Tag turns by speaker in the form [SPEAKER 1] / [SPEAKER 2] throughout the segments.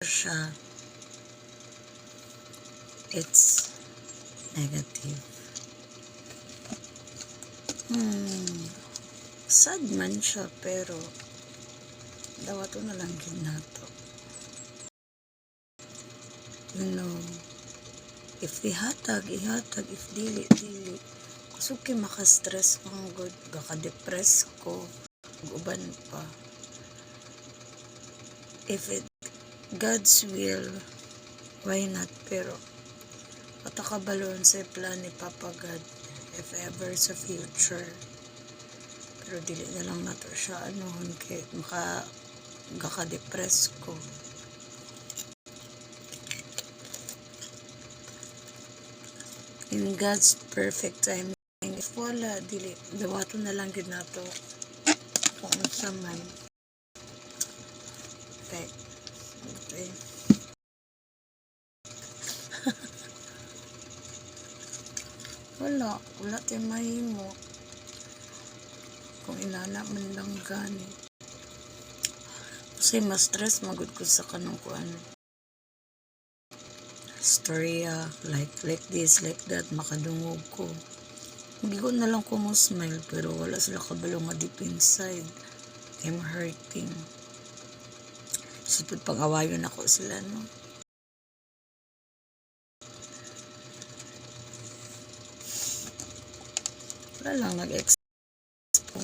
[SPEAKER 1] siya, it's negative. Sad man siya, pero dawato na lang yun nato. You know, if ihatag, if dili. Kusuki maka-stress ang good, gaka-depress ko, uban pa. If it God's will, why not? Pero patakabalon sa plan ni Papa God, if ever sa future. Pero dili na lang nato siya anuhon kay gaka-depress ko. In God's perfect timing, if wala, dili, dawato na lang yun nato kung sa man. Okay. wala tayo mahimo kung inana man lang gani. Kasi mas stress magud ko sa kanong kuan storya, like this, like that, makadungog ko. Hindi ko na lang ko mo smile, pero wala sila kabalo nga deep inside. I'm hurting. Sipod pag-awayon ako sila, no? Wala lang nag-expo.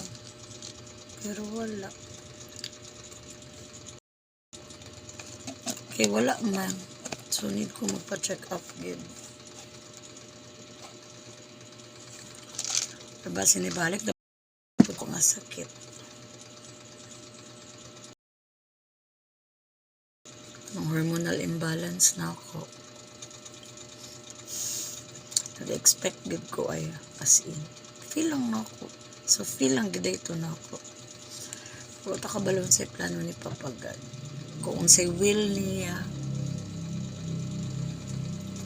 [SPEAKER 1] Pero wala. Okay, wala man. So, need ko magpa-check up again. Diba, sinibalik na ko nga sakit. Nung hormonal imbalance na ako. Nag-expect gid ko ay as in. Feel lang na ako. So, feel lang gid ito na ako. Pero takabalon sa plano ni Papa God. Kung unsay will niya,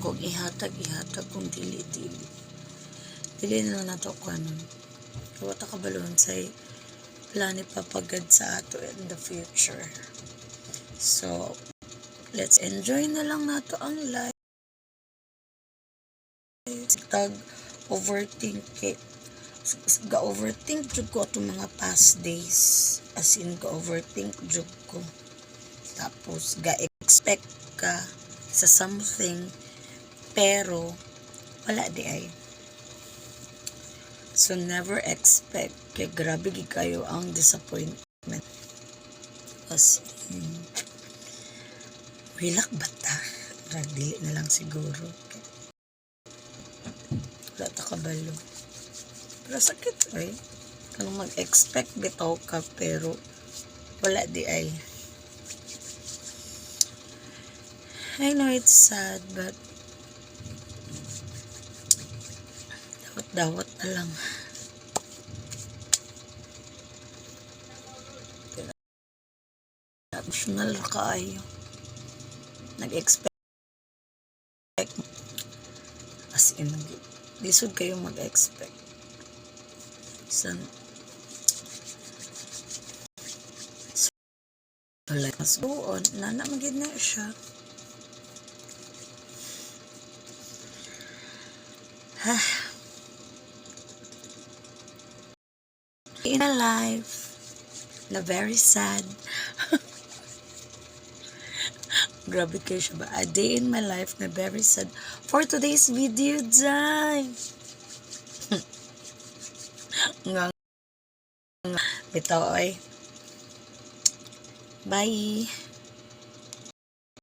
[SPEAKER 1] kung ihatag, kung dili. Dili na lang nato ko ano. Pero takabalon sa plano ni Papa God sa ato in the future. So, let's enjoy na lang nato ang life. Tag overthink it. Ga-overthink jud ko itong mga past days. As in, ga-overthink jud ko. Tapos, ga-expect ka sa something, pero, wala di ay. So, never expect. Kaya grabe kayo ang disappointment. As in, wilak bata. Dili na lang siguro. Wala ta kabalo. Pero sakit ay. Kanang mag-expect bitaw ka, pero wala di ay. I know it's sad, but dawat na lang. Emotional kaayo. Nag-expect. As in, lisod kayo mag-expect. So, like, mas buon, nana magid na siya. In a life na very sad. Grabe kayo siya ba? A day in my life na very sad. For today's video, Jai. Bitaw ay. Bye.